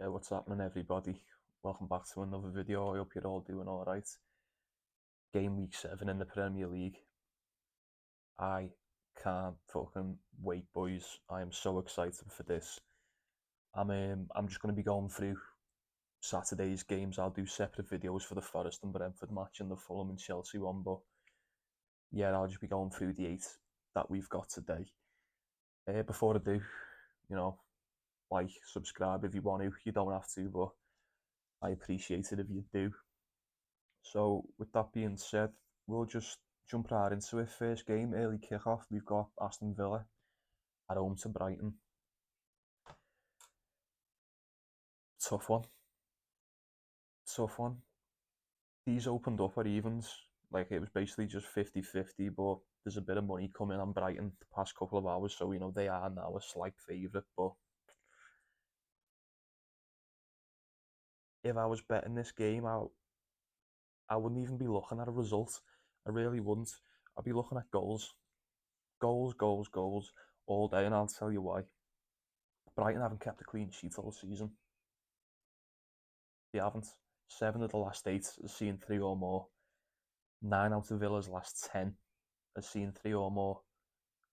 What's happening, everybody? Welcome back to another video. I hope you're all doing alright. Game week 7 in the Premier League. I can't fucking wait, boys. I am so excited for this. I'm just going to be going through Saturday's games. I'll do separate videos for the Forest and Brentford match and the Fulham and Chelsea one, but yeah, I'll just be going through the 8 that we've got today. Before I do, like, subscribe if you want to. You don't have to, but I appreciate it if you do. So with that being said, we'll just jump right into it. First game, early kickoff. We've got Aston Villa at home to Brighton. Tough one. These opened up at evens. Like, it was basically just 50-50, but there's a bit of money coming on Brighton the past couple of hours, so they are now a slight favourite. But if I was betting this game, I wouldn't even be looking at a result. I really wouldn't. I'd be looking at goals. Goals all day, and I'll tell you why. Brighton haven't kept a clean sheet all season. They haven't. 7 of the last 8 has seen 3 or more. 9 out of Villa's last 10 has seen 3 or more.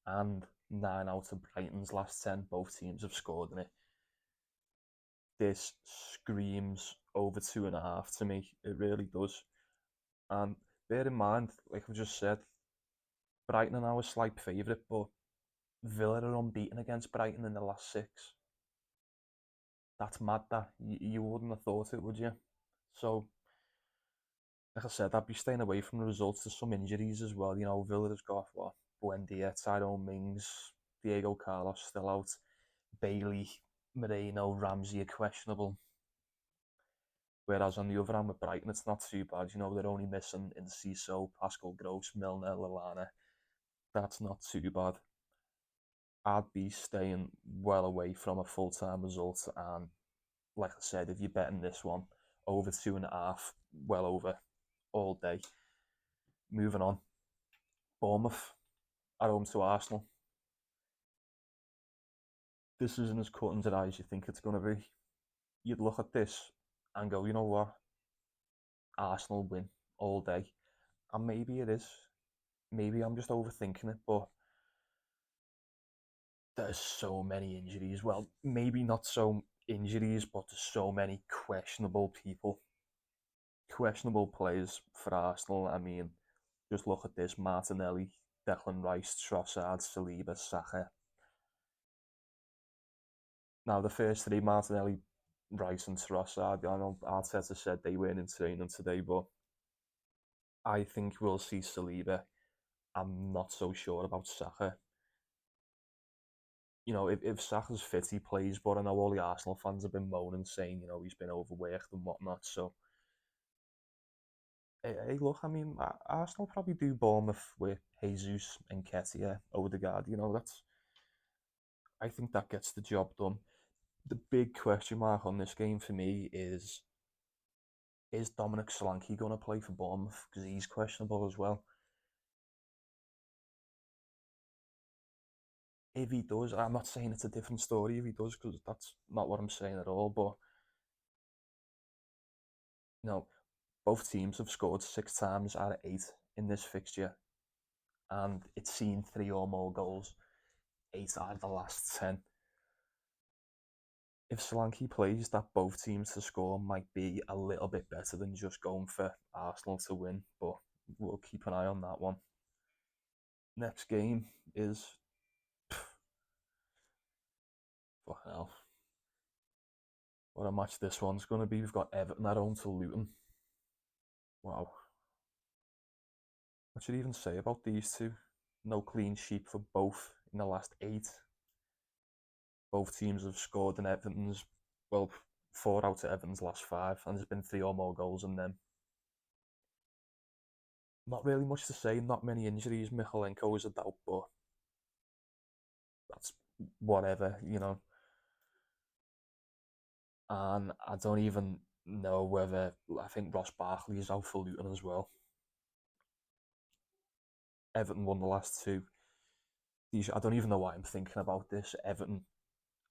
And 9 out of Brighton's last 10, both teams have scored in it. This screams over 2.5 to me. It really does. And bear in mind, like I've just said, Brighton are now a slight favourite, but Villa are unbeaten against Brighton in the last 6. That's mad, that. You wouldn't have thought it, would you? So, like I said, I'd be staying away from the results. There's some injuries as well. Villa has got, Buendia, Tyrone Mings, Diego Carlos still out, Bailey, Moreno, Ramsey are questionable. Whereas on the other hand with Brighton, it's not too bad. They're only missing Enciso, Pascal Gross, Milner, Lallana. That's not too bad. I'd be staying well away from a full-time result, and like I said, if you're betting this one, over 2.5, well over, all day. Moving on. Bournemouth at home to Arsenal. This isn't as cut and dry as you think it's going to be. You'd look at this and go, you know what? Arsenal win all day. And maybe it is. Maybe I'm just overthinking it, but there's so many injuries. Well, maybe not so injuries, but there's so many questionable people. Questionable players for Arsenal. I mean, just look at this: Martinelli, Declan Rice, Trossard, Saliba, Saka. Now, the first 3, Martinelli, Rice and Trossard, I know Arteta said they weren't in training today, but I think we'll see Saliba. I'm not so sure about Saka. If Saka's fit, he plays, but I know all the Arsenal fans have been moaning, saying, he's been overworked and whatnot, so hey, look, I mean, Arsenal probably do Bournemouth with Jesus and Nketiah, Odegaard. I think that gets the job done. The big question mark on this game for me is Dominic Solanke going to play for Bournemouth? Because he's questionable as well. If he does, I'm not saying it's a different story if he does, because that's not what I'm saying at all, but both teams have scored 6 times out of 8 in this fixture, and it's seen 3 or more goals 8 out of the last 10. If Solanke plays, that both teams to score might be a little bit better than just going for Arsenal to win, but we'll keep an eye on that one. Next game is fucking hell. What a match this one's going to be. We've got Everton at home to Luton. Wow. What should you even say about these two? No clean sheet for both in the last 8. Both teams have scored in Everton's, 4 out of Everton's last 5, and there's been 3 or more goals in them. Not really much to say, not many injuries. Michalenko is a doubt, but that's whatever. And I don't even know whether, I think Ross Barkley is out for Luton as well. Everton won the last 2. I don't even know why I'm thinking about this. Everton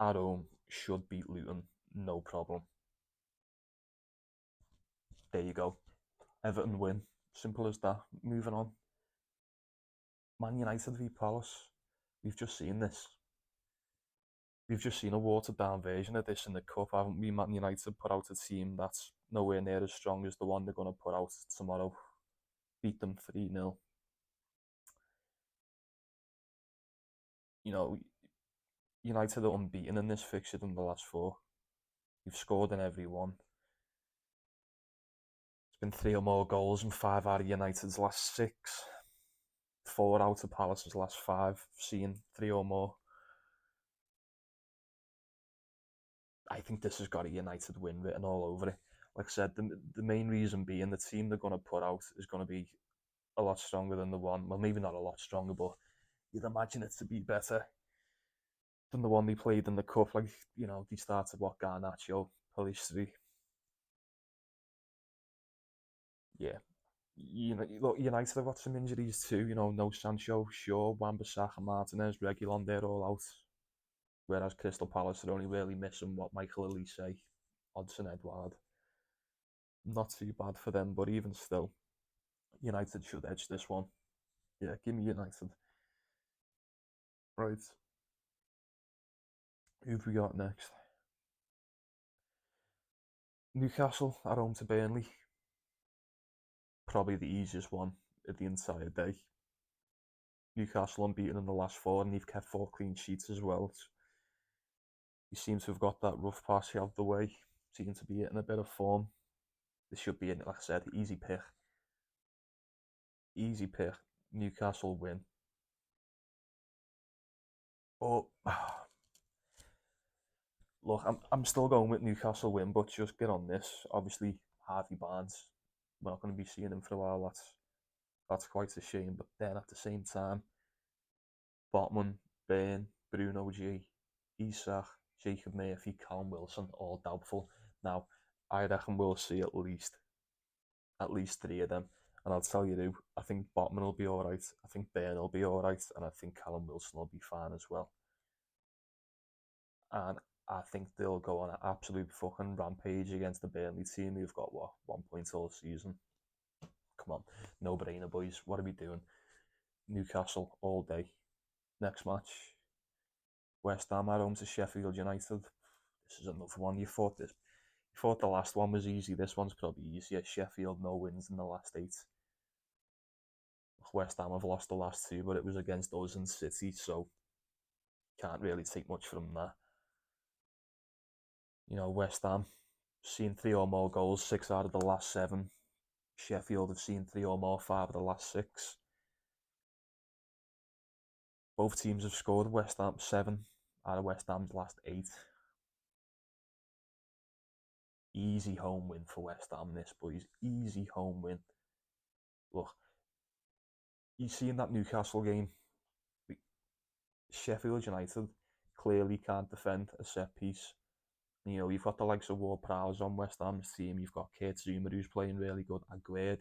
at home should beat Luton. no problem. There you go. Everton win. Simple as that. Moving on. Man United v Palace. We've just seen this. We've just seen a watered down version of this in the cup, haven't we? Man United put out a team that's nowhere near as strong as the one they're going to put out tomorrow. Beat them 3-0. You know, United are unbeaten in this fixture in the last four. We've scored in every one. It's been 3 or more goals in 5 out of United's last 6. 4 out of Palace's last 5, seeing 3 or more. I think this has got a United win written all over it. Like I said, the main reason being the team they're going to put out is going to be a lot stronger than the one. Well, maybe not a lot stronger, but you'd imagine it to be better than the one they played in the cup. Like, they started Garnacho, Pellistri. Yeah. Look, United have got some injuries too. No Sancho, Shaw, Wan-Bissaka, Martinez, Reguilon, they're all out. Whereas Crystal Palace are only really missing what Michael Elise, Odsonne Edouard. Not too bad for them, but even still, United should edge this one. Yeah, give me United. Right. Who've we got next? Newcastle at home to Burnley. Probably the easiest one of the entire day. Newcastle unbeaten in the last 4, and they've kept 4 clean sheets as well. He seems to have got that rough patch out of the way. Seem to be in a bit of form. This should be, like I said, easy pick. Easy pick. Newcastle win. Oh, look, I'm still going with Newcastle win, but just get on this. Obviously, Harvey Barnes. We're not going to be seeing him for a while. That's quite a shame. But then at the same time, Botman, Bain, Bruno G, Isak, Jacob Murphy, Callum Wilson, all doubtful. Now, I reckon we'll see at least 3 of them. And I'll tell you who, I think Botman will be alright, I think Bain will be alright, and I think Callum Wilson will be fine as well. And I think they'll go on an absolute fucking rampage against the Burnley team who've got, 1 point all season. Come on, no brainer, boys. What are we doing? Newcastle all day. Next match, West Ham at home to Sheffield United. This is another one. You thought the last one was easy. This one's probably easier. Sheffield, no wins in the last 8. West Ham have lost the last 2, but it was against us and City, so can't really take much from that. West Ham seen 3 or more goals, 6 out of the last 7. Sheffield have seen 3 or more, 5 of the last 6. Both teams have scored. West Ham 7 out of West Ham's last 8. Easy home win for West Ham, this, boys. Easy home win. Look, you see in that Newcastle game, Sheffield United clearly can't defend a set piece. You've got the likes of Ward-Prowse on West Ham's team. You've got Kurt Zouma, who's playing really good. Aguerd.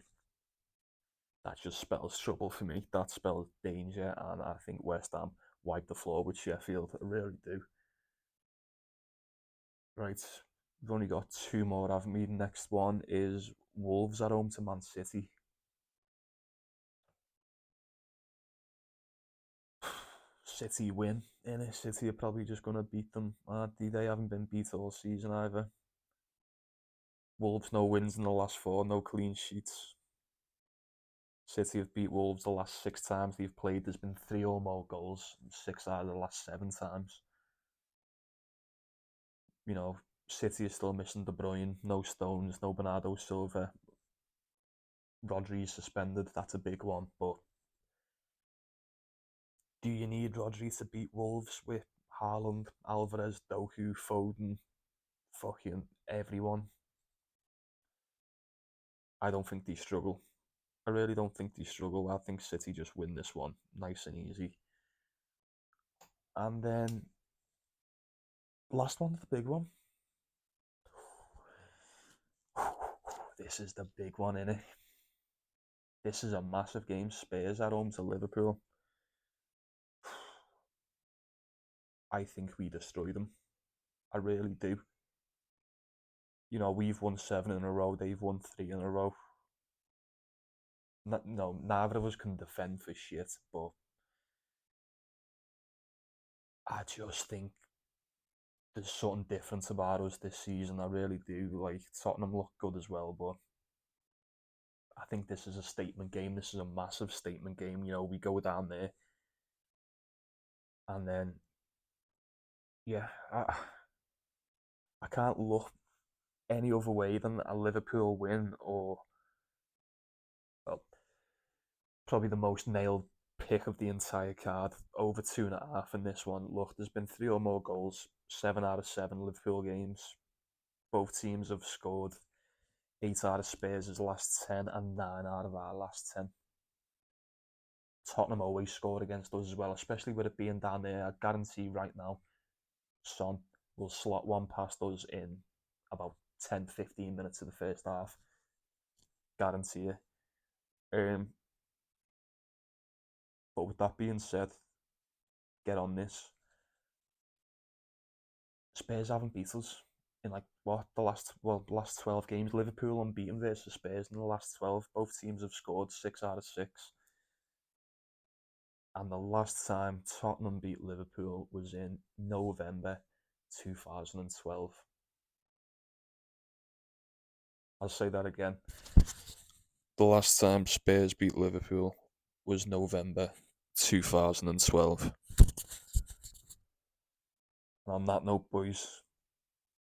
That just spells trouble for me. That spells danger, and I think West Ham wipe the floor with Sheffield. I really do. Right, we've only got 2 more, haven't we? The next one is Wolves at home to Man City. City win, innit? City are probably just going to beat them, aren't they? They haven't been beat all season either. Wolves, no wins in the last 4, no clean sheets. City have beat Wolves the last 6 times they've played. There's been 3 or more goals, 6 out of the last 7 times. City is still missing De Bruyne, no Stones, no Bernardo Silva. Rodri's suspended, that's a big one, but do you need Rodri to beat Wolves with Haaland, Alvarez, Doku, Foden, fucking everyone? I don't think they struggle. I really don't think they struggle. I think City just win this one, nice and easy. And then last one, the big one. This is the big one, innit? This is a massive game. Spurs at home to Liverpool. I think we destroy them. I really do. we've won 7 in a row, they've won 3 in a row. No, neither of us can defend for shit, but I just think there's something different about us this season. I really do. Like, Tottenham look good as well, but I think this is a statement game. This is a massive statement game. We go down there, and then yeah, I can't look any other way than a Liverpool win, or well, probably the most nailed pick of the entire card, over 2.5 in this one. Look, there's been 3 or more goals, 7 out of 7 Liverpool games. Both teams have scored 8 out of Spurs' last 10 and 9 out of our last 10. Tottenham always score against us as well, especially with it being down there. I guarantee right now, Son will slot one past us in about 10-15 minutes of the first half. Guarantee it. Um, but with that being said, get on this. Spurs haven't beat us in like what the last 12 games. Liverpool unbeaten versus Spurs in the last 12. Both teams have scored 6 out of 6. And the last time Tottenham beat Liverpool was in November 2012. I'll say that again. The last time Spurs beat Liverpool was November 2012. And on that note, boys,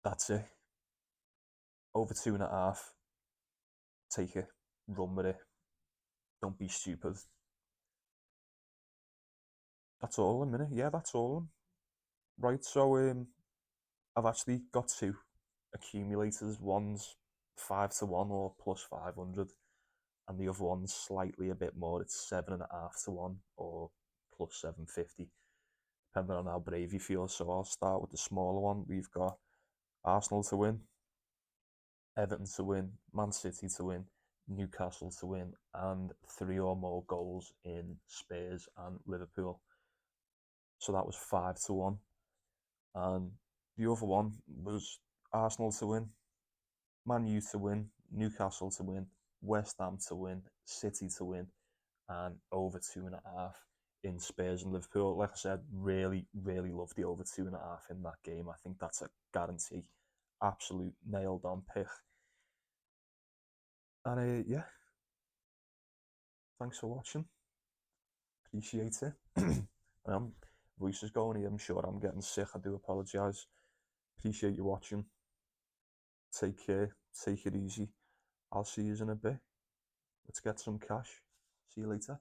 that's it. Over 2.5. Take it. Run with it. Don't be stupid. That's all in a minute. Yeah, that's all. Right, so I've actually got two accumulators. One's 5-1 or +500, and the other one's slightly a bit more. It's 7.5-1 or +750, depending on how brave you feel. So I'll start with the smaller one. We've got Arsenal to win, Everton to win, Man City to win, Newcastle to win, and 3 or more goals in Spurs and Liverpool. So that was 5-1. And the other one was Arsenal to win, Man U to win, Newcastle to win, West Ham to win, City to win, and over 2.5 in Spurs and Liverpool. Like I said, really, really love the over 2.5 in that game. I think that's a guarantee. Absolute nailed on pick. And yeah, thanks for watching. Appreciate it. Voice is going here. I'm sure I'm getting sick. I do apologise. Appreciate you watching. Take care. Take it easy. I'll see you in a bit. Let's get some cash. See you later.